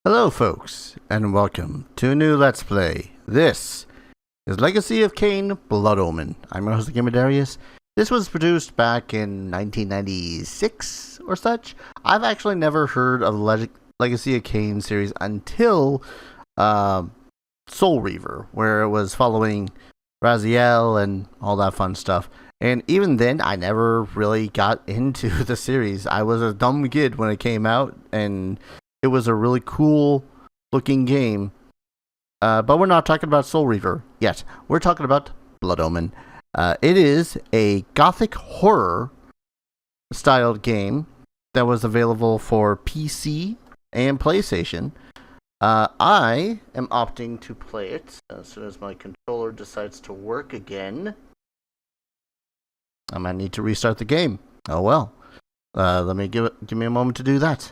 Hello folks, and welcome to a new Let's Play. This is Legacy of Kain, Blood Omen. I'm your host, Gamer Darius. This was produced back in 1996 or such. I've actually never heard of the Legacy of Kain series until Soul Reaver, where it was following Raziel and all that fun stuff. And even then, I never really got into the series. I was a dumb kid when it came out, and it was a really cool looking game. But we're not talking about Soul Reaver yet. We're talking about Blood Omen. It is a Gothic horror styled game that was available for PC and PlayStation. I am opting to play it as soon as my controller decides to work again. I might need to restart the game. Oh well. Let me give me a moment to do that.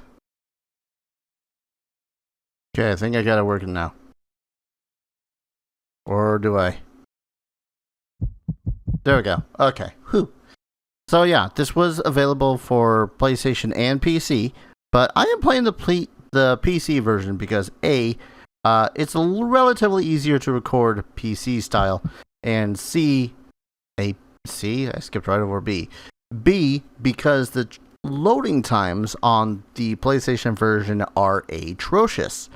Okay, I think I got it working now. Or do I? There we go. Okay. Whew. So yeah, this was available for PlayStation and PC, but I am playing the PC version because A, it's relatively easier to record PC style, and I skipped right over B. B, because the loading times on the PlayStation version are atrocious.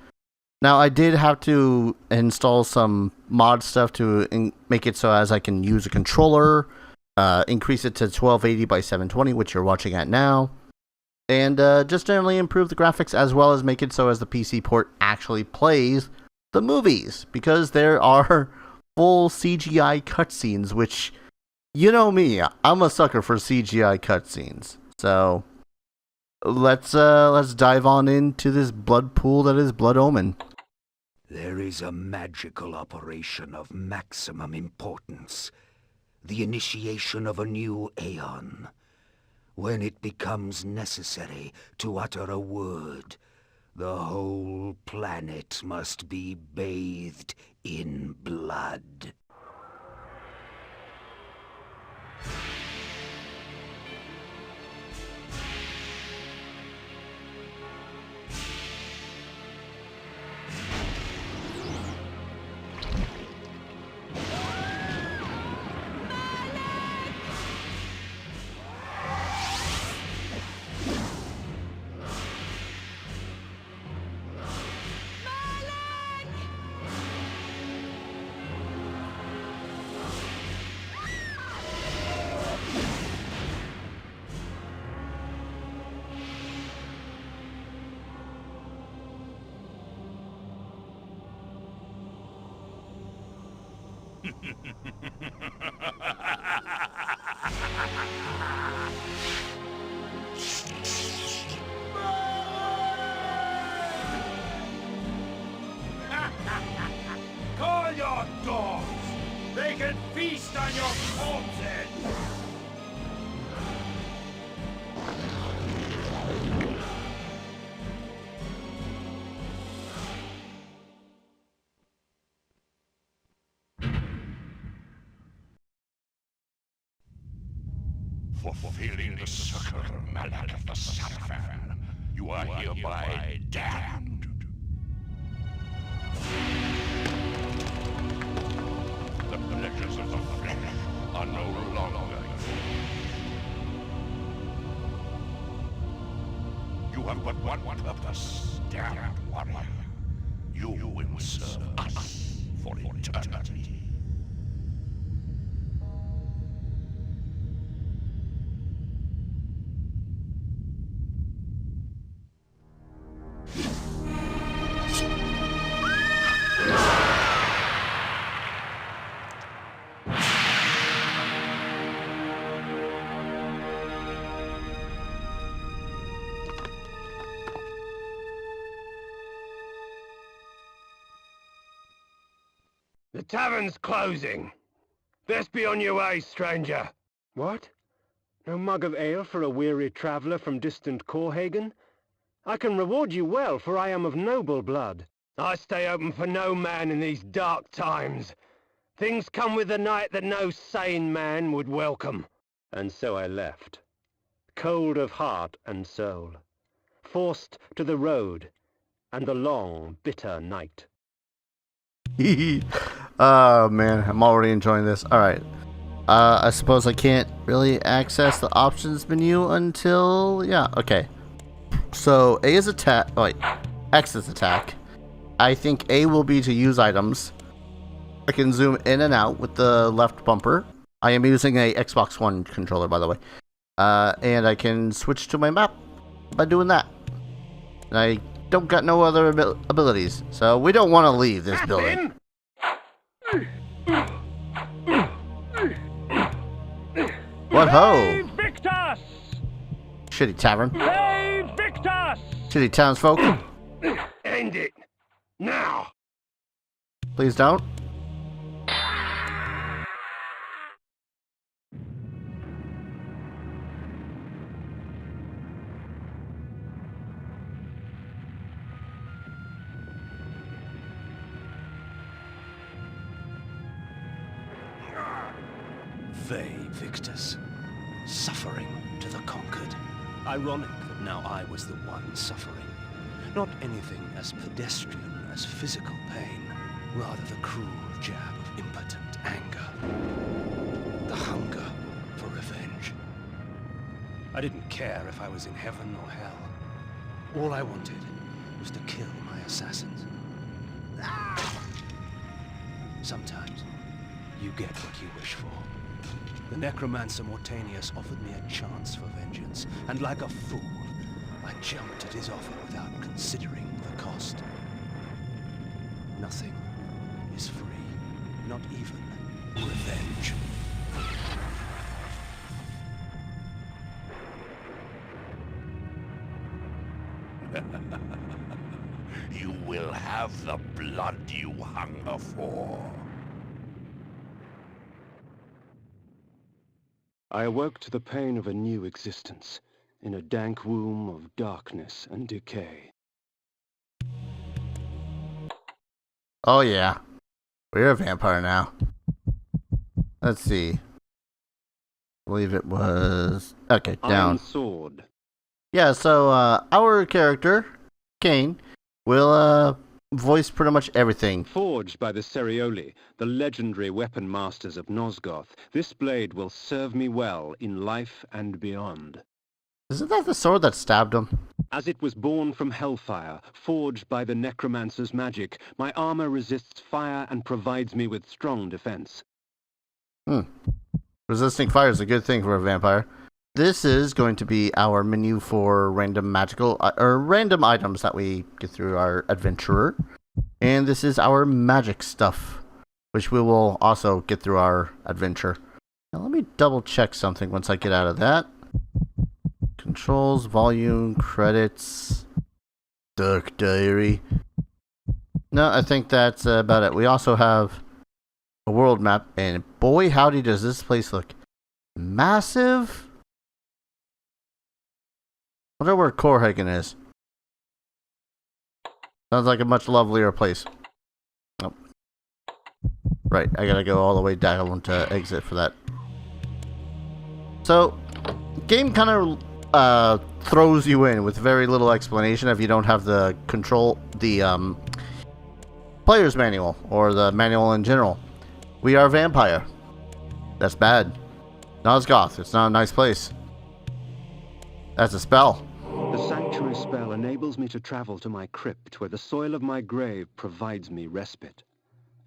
Now, I did have to install some mod stuff to make it so as I can use a controller, increase it to 1280 by 720, which you're watching at now, and just generally improve the graphics as well as make it so as the PC port actually plays the movies, because there are full CGI cutscenes, which, you know me, I'm a sucker for CGI cutscenes. So let's dive on into this blood pool that is Blood Omen. There is a magical operation of maximum importance. The initiation of a new aeon. When it becomes necessary to utter a word, the whole planet must be bathed in blood. Call your dogs! They can feast on your corpses! For fulfilling the circular mallet of the Satphal, you are hereby damned. The pleasures of the flesh are no longer yours. You have but one purpose, damned warrior. You will serve us for eternity. The tavern's closing. Best be on your way, stranger. What? No mug of ale for a weary traveller from distant Corhagen? I can reward you well, for I am of noble blood. I stay open for no man in these dark times. Things come with the night that no sane man would welcome. And so I left, cold of heart and soul, forced to the road, and the long, bitter night. Oh man, I'm already enjoying this. Alright. I suppose I can't really access the options menu until... Yeah, okay. So, A is attack... Oh, wait. X is attack. I think A will be to use items. I can zoom in and out with the left bumper. I am using a Xbox One controller, by the way. And I can switch to my map by doing that. And I don't got no other abilities, so we don't want to leave this building. What ho? Victus! Shitty tavern. Hey, Victus! Shitty townsfolk. End it! Now! Please don't. Vae Victus, suffering to the conquered. Ironic that now I was the one suffering. Not anything as pedestrian as physical pain, rather the cruel jab of impotent anger. The hunger for revenge. I didn't care if I was in heaven or hell. All I wanted was to kill my assassins. Sometimes you get what you wish for. The necromancer Mortanius offered me a chance for vengeance, and like a fool, I jumped at his offer without considering the cost. Nothing is free, not even revenge. You will have the blood you hunger for. I awoke to the pain of a new existence, in a dank womb of darkness and decay. Oh yeah. We're a vampire now. Let's see. I believe it was... Okay, down. Iron sword. Yeah, so our character, Kain, will voice pretty much everything. Forged by the Cerioli, the legendary weapon masters of Nosgoth, this blade will serve me well in life and beyond. Isn't that the sword that stabbed him? As it was born from hellfire, forged by the necromancer's magic, my armor resists fire and provides me with strong defense. Resisting fire is a good thing for a vampire. This is going to be our menu for random magical or random items that we get through our adventurer. And this is our magic stuff, which we will also get through our adventure. Now let me double check something once I get out of that. Controls, volume, credits, Dark Diary. No, I think that's about it. We also have a world map, and boy howdy does this place look massive. I wonder where Corhagen is. Sounds like a much lovelier place. Oh. Right, I gotta go all the way down to exit for that. So, game kind of throws you in with very little explanation if you don't have the player's manual or the manual in general. We are a vampire. That's bad. Nosgoth, it's not a nice place. That's a spell. The sanctuary spell enables me to travel to my crypt, where the soil of my grave provides me respite.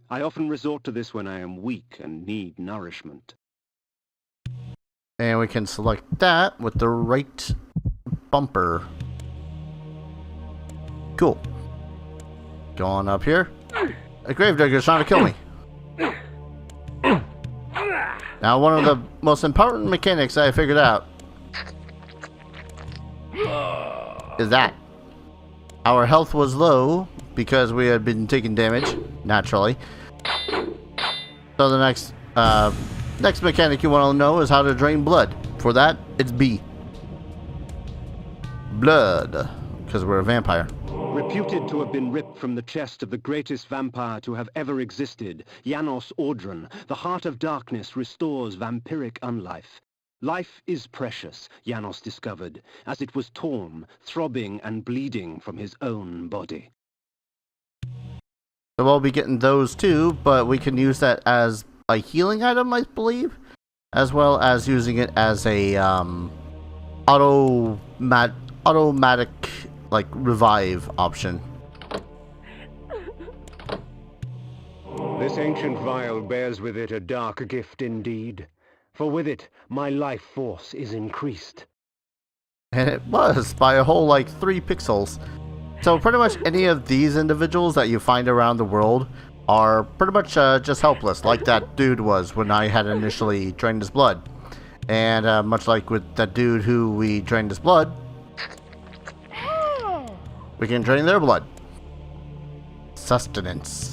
I often resort to this when I am weak and need nourishment. And we can select that with the right bumper. Cool. Go on up here. A gravedigger's trying to kill me. Now, one of the most important mechanics I figured out is that our health was low because we had been taking damage, naturally. So the next mechanic you want to know is how to drain blood. For that, it's B. Blood, because we're a vampire. Reputed to have been ripped from the chest of the greatest vampire to have ever existed, Janos Audron, the Heart of Darkness restores vampiric unlife. Life is precious, Janos discovered, as it was torn, throbbing and bleeding from his own body. So we'll be getting those too, but we can use that as a healing item, I believe, as well as using it as a automatic like revive option. This ancient vial bears with it a dark gift indeed, for with it my life force is increased. And it was by a whole like 3 pixels. So pretty much any of these individuals that you find around the world are pretty much just helpless, like that dude was when I had initially drained his blood. And much like with that dude who we drained his blood, we can drain their blood. Sustenance.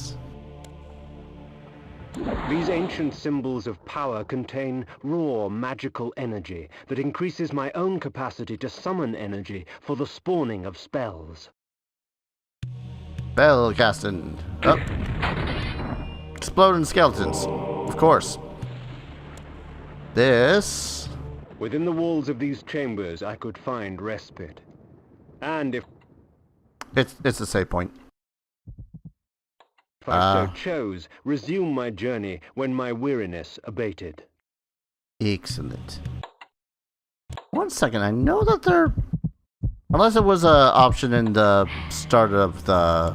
These ancient symbols of power contain raw magical energy that increases my own capacity to summon energy for the spawning of spells. Spell casting. Oh. Exploding skeletons. Of course. This... Within the walls of these chambers I could find respite. And if It's a save point. I so chose, resume my journey when my weariness abated. Excellent. 1 second, I know that they're... Unless it was an option in the start of the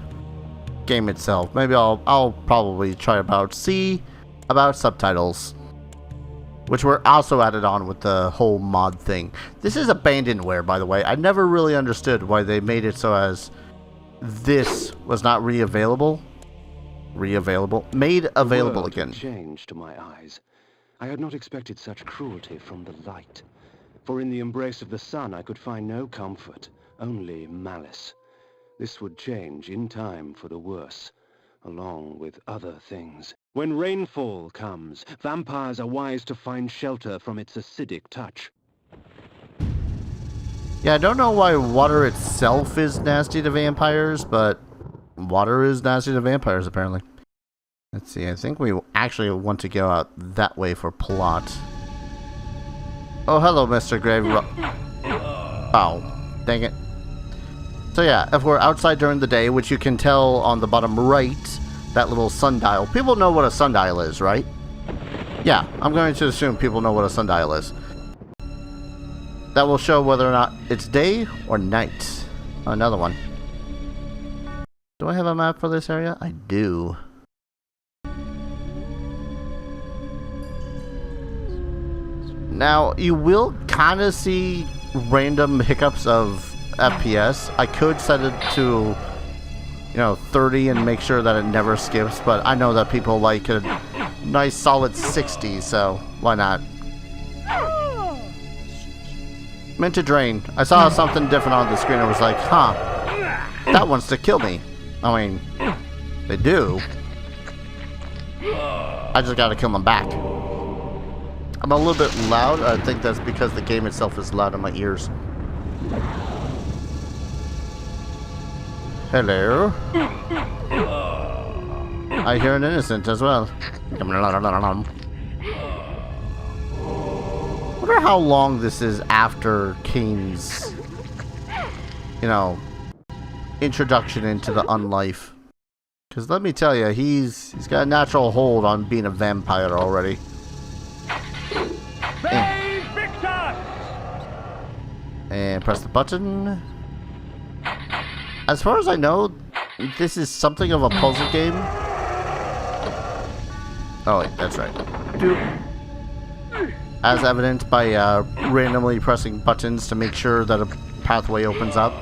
game itself. Maybe I'll probably try see about subtitles. Which were also added on with the whole mod thing. This is abandonware, by the way. I never really understood why they made it so as this was not made available again. Changed to my eyes. I had not expected such cruelty from the light. For in the embrace of the sun I could find no comfort, only malice. This would change in time for the worse, along with other things. When rainfall comes, vampires are wise to find shelter from its acidic touch. Yeah, I don't know why water itself is nasty to vampires, but water is nasty to vampires, apparently. Let's see, I think we actually want to go out that way for plot. Oh, hello, Mr. Grave. Oh, dang it. So yeah, if we're outside during the day, which you can tell on the bottom right, that little sundial. People know what a sundial is, right? Yeah, I'm going to assume people know what a sundial is. That will show whether or not it's day or night. Another one. Do I have a map for this area? I do. Now, you will kind of see random hiccups of FPS. I could set it to, 30 and make sure that it never skips, but I know that people like a nice solid 60, so why not? Meant to drain. I saw something different on the screen and was like, huh, that wants to kill me. I mean, they do. I just gotta kill them back. I'm a little bit loud. I think that's because the game itself is loud in my ears. Hello. I hear an innocent as well. Wonder how long this is after Kain's, introduction into the unlife. Because let me tell you, he's got a natural hold on being a vampire already. And press the button. As far as I know, this is something of a puzzle game. Oh wait, that's right. As evidenced by randomly pressing buttons to make sure that a pathway opens up.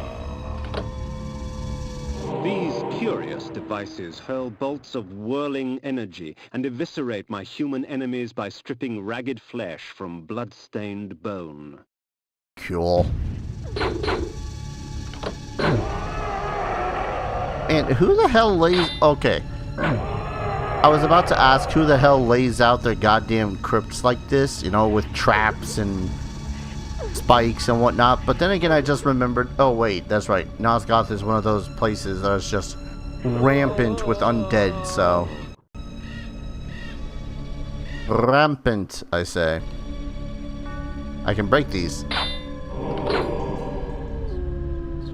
These curious devices hurl bolts of whirling energy and eviscerate my human enemies by stripping ragged flesh from blood-stained bone. Cool. And who the hell lays... Okay. I was about to ask who the hell lays out their goddamn crypts like this, with traps and spikes and whatnot. But then again, I just remembered... Oh, wait, that's right. Nosgoth is one of those places that is just rampant with undead, so... Rampant, I say. I can break these.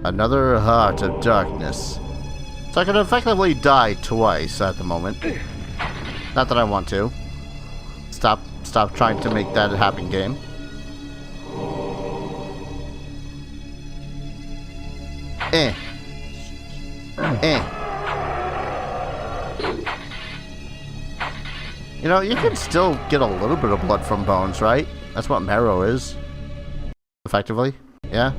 Another Heart of Darkness. So I can effectively die twice at the moment. Not that I want to. Stop trying to make that happen, game. You know, you can still get a little bit of blood from bones, right? That's what marrow is. Effectively. Yeah.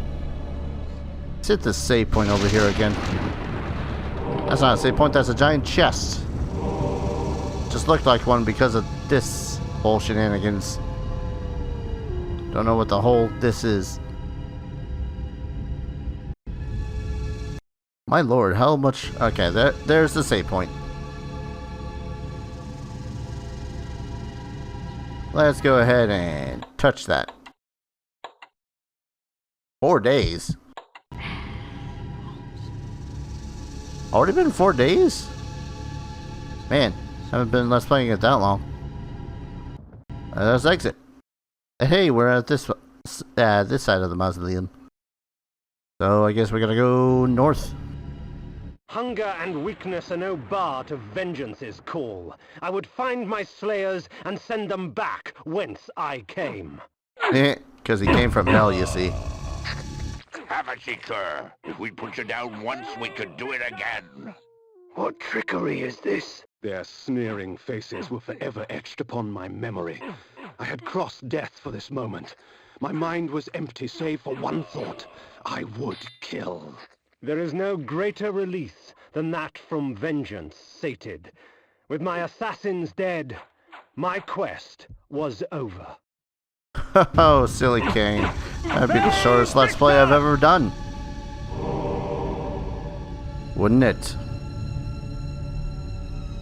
Let's hit this save point over here again. That's not a save point, that's a giant chest. Just looked like one because of this whole shenanigans. Don't know what the whole this is. My lord, how much... Okay, there's the save point. Let's go ahead and touch that. 4 days? Already been 4 days? Man, haven't been Let's Playing it that long. Let's exit. Hey, we're at this side of the mausoleum. So I guess we're gonna go north. Hunger and weakness are no bar to vengeance's call. I would find my slayers and send them back whence I came. Because he came from hell, you see. Have a seeker. If we put you down once, we could do it again. What trickery is this? Their sneering faces were forever etched upon my memory. I had crossed death for this moment. My mind was empty save for one thought. I would kill. There is no greater release than that from vengeance sated. With my assassins dead, my quest was over. Oh, silly Kain. That'd be the shortest Let's Play I've ever done. Wouldn't it?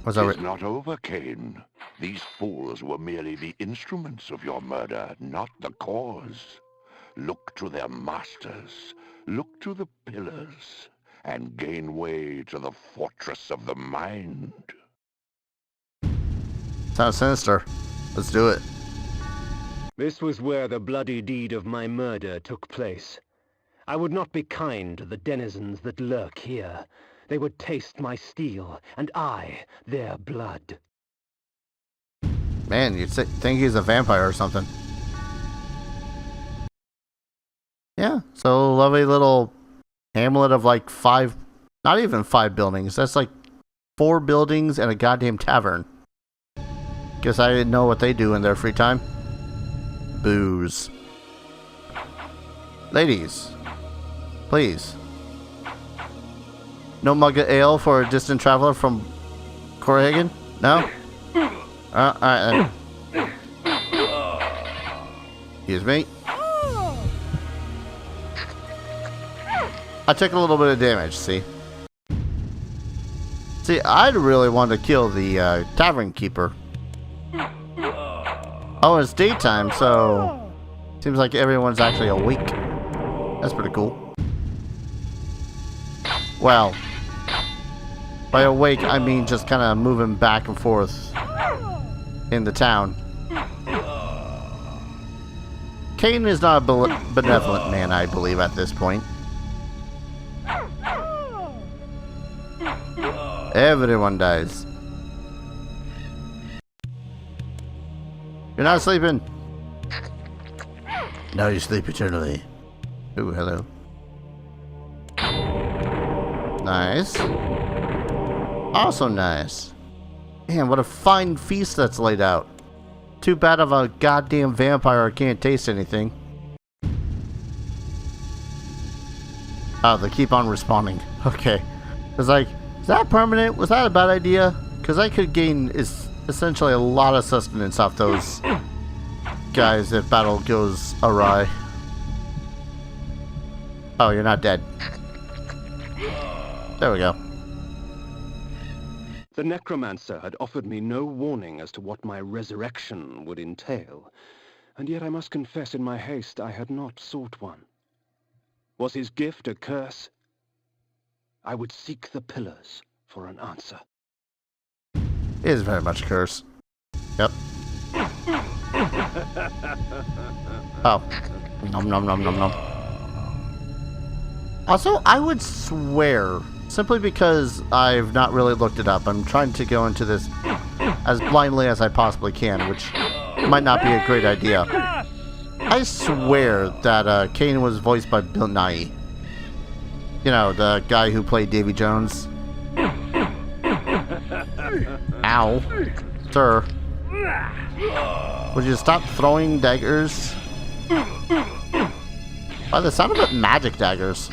It's not over, Kain. These fools were merely the instruments of your murder, not the cause. Look to their masters. Look to the pillars. And gain way to the fortress of the mind. Sounds sinister. Let's do it. This was where the bloody deed of my murder took place. I would not be kind to the denizens that lurk here. They would taste my steel, and I their blood. Man, you'd think he's a vampire or something. Yeah, so lovely little hamlet of like 5, not even 5 buildings. That's like 4 buildings and a goddamn tavern. Guess I didn't know what they do in their free time. Booze. Ladies, please. No mug of ale for a distant traveler from Copenhagen? No? Alright then. Excuse me. I took a little bit of damage, see? See, I'd really want to kill the tavern keeper. Oh, it's daytime, so seems like everyone's actually awake. That's pretty cool. Well, by awake, I mean just kind of moving back and forth in the town. Kain is not a benevolent man, I believe, at this point. Everyone dies. You're not sleeping. Now you sleep eternally. Ooh, hello. Nice. Also nice. Man, what a fine feast that's laid out. Too bad of a goddamn vampire can't taste anything. Oh, they keep on respawning. Okay. It's like, is that permanent? Was that a bad idea? Because I could gain essentially a lot of sustenance off those guys if battle goes awry. Oh, you're not dead. There we go. The necromancer had offered me no warning as to what my resurrection would entail, and yet I must confess in my haste I had not sought one. Was his gift a curse? I would seek the pillars for an answer. It is very much a curse. Yep. Oh. Nom nom nom nom nom. Also, I would swear, simply because I've not really looked it up, I'm trying to go into this as blindly as I possibly can, which might not be a great idea. I swear that Kain was voiced by Bill Nye. You know, the guy who played Davy Jones. Ow. Sir. Would you stop throwing daggers? By the sound of it, magic daggers.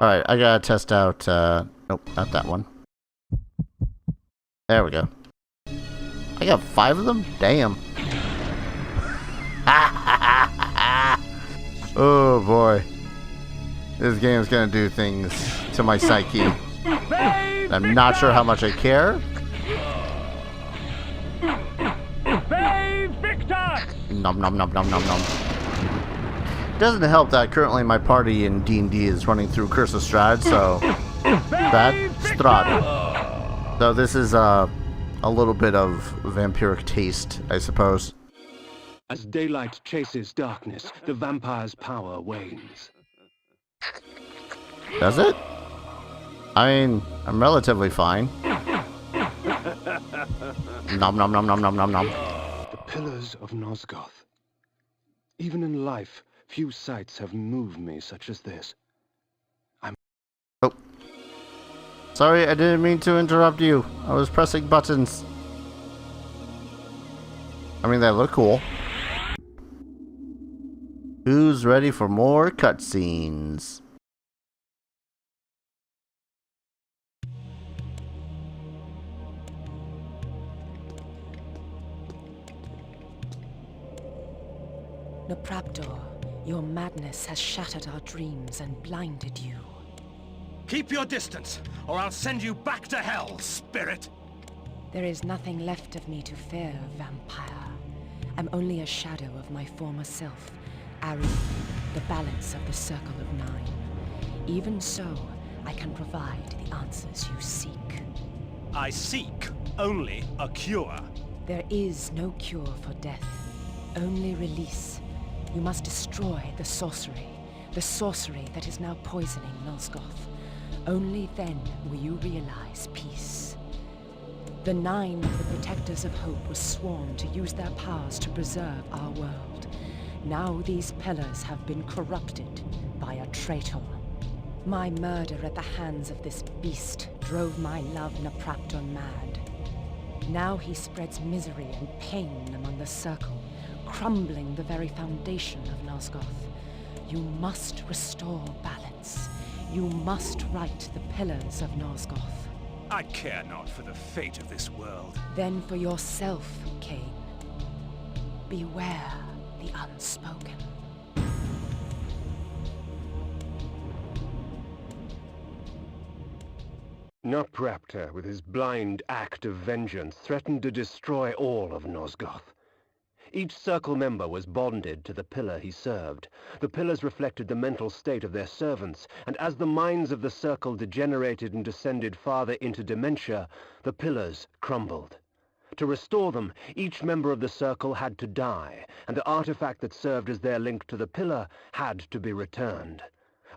Alright, I gotta test out, nope, not that one. There we go. I got 5 of them? Damn. Oh boy. This game's gonna do things to my psyche. I'm not sure how much I care. Nom nom nom nom nom nom. Doesn't help that currently my party in D&D is running through Curse of Strahd, so bad Strahd. So this is a little bit of vampiric taste, I suppose. As daylight chases darkness, the vampire's power wanes. Does it? I mean, I'm relatively fine. Nom nom nom nom nom nom nom. The pillars of Nosgoth. Even in life, few sights have moved me such as this. Oh. Sorry, I didn't mean to interrupt you. I was pressing buttons. I mean, they look cool. Who's ready for more cutscenes? Nopraptor, your madness has shattered our dreams and blinded you. Keep your distance, or I'll send you back to hell, spirit! There is nothing left of me to fear, vampire. I'm only a shadow of my former self, Ari, the balance of the Circle of Nine. Even so, I can provide the answers you seek. I seek only a cure. There is no cure for death, only release. You must destroy the sorcery that is now poisoning Nosgoth. Only then will you realize peace. The Nine of the Protectors of Hope were sworn to use their powers to preserve our world. Now these pillars have been corrupted by a traitor. My murder at the hands of this beast drove my love Nopraptor mad. Now he spreads misery and pain among the Circle, crumbling the very foundation of Nosgoth. You must restore balance. You must right the pillars of Nosgoth. I care not for the fate of this world. Then for yourself, Kain. Beware the unspoken. Nopraptor, with his blind act of vengeance, threatened to destroy all of Nosgoth. Each Circle member was bonded to the pillar he served. The pillars reflected the mental state of their servants, and as the minds of the Circle degenerated and descended farther into dementia, the pillars crumbled. To restore them, each member of the Circle had to die, and the artifact that served as their link to the pillar had to be returned.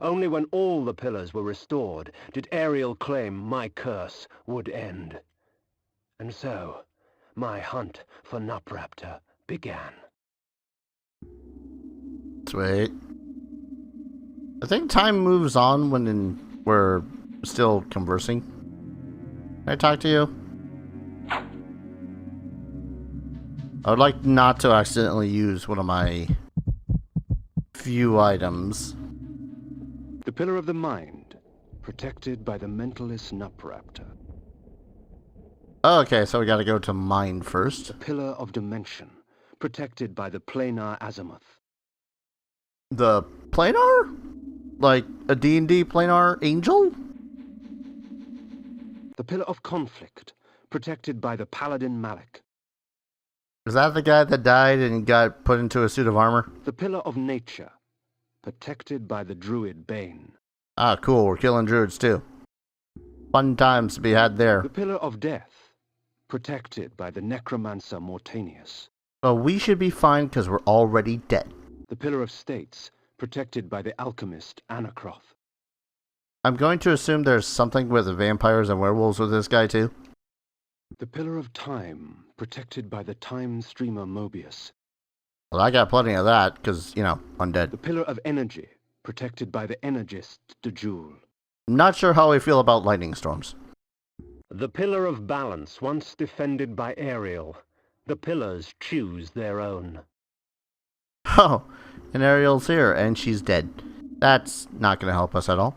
Only when all the pillars were restored did Ariel claim my curse would end. And so, my hunt for Nopraptor began. Sweet. I think time moves on when we're still conversing. Can I talk to you? I would like not to accidentally use one of my few items. The Pillar of the Mind, protected by the mentalist Nopraptor. Okay, so we gotta go to mine first. The Pillar of Dimension, protected by the planar azimuth. The planar? Like a D&D planar angel? The Pillar of Conflict, protected by the Paladin Malik. Is that the guy that died and got put into a suit of armor? The Pillar of Nature, protected by the Druid Bane. Ah, cool. We're killing druids too. Fun times to be had there. The Pillar of Death, protected by the necromancer Mortanius. So we should be fine because we're already dead. The Pillar of States, protected by the alchemist Anacroth. I'm going to assume there's something with the vampires and werewolves with this guy too. The Pillar of Time, protected by the time streamer Mobius. Well, I got plenty of that because, you know, undead. The Pillar of Energy, protected by the energist de Jule. I'm not sure how I feel about lightning storms. The Pillar of Balance, once defended by Ariel. The pillars choose their own. Oh, and Ariel's here, and she's dead. That's not going to help us at all.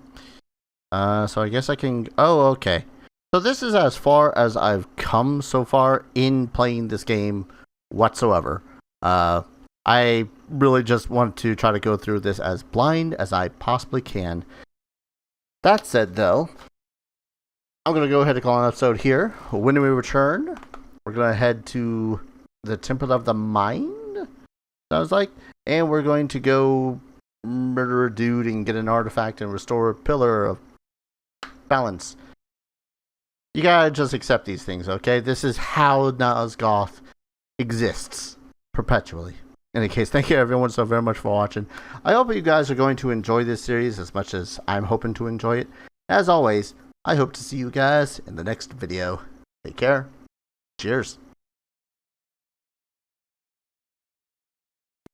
So I guess I can... Oh, okay. So this is as far as I've come so far in playing this game whatsoever. I really just want to try to go through this as blind as I possibly can. That said, though, I'm going to go ahead and call an episode here. When we return, we're going to head to the Temple of the Mind, sounds like, and we're going to go murder a dude and get an artifact and restore a pillar of balance. You gotta just accept these things, okay? This is how Nosgoth exists perpetually. In any case, thank you everyone so very much for watching. I hope you guys are going to enjoy this series as much as I'm hoping to enjoy it. As always, I hope to see you guys in the next video. Take care. Cheers.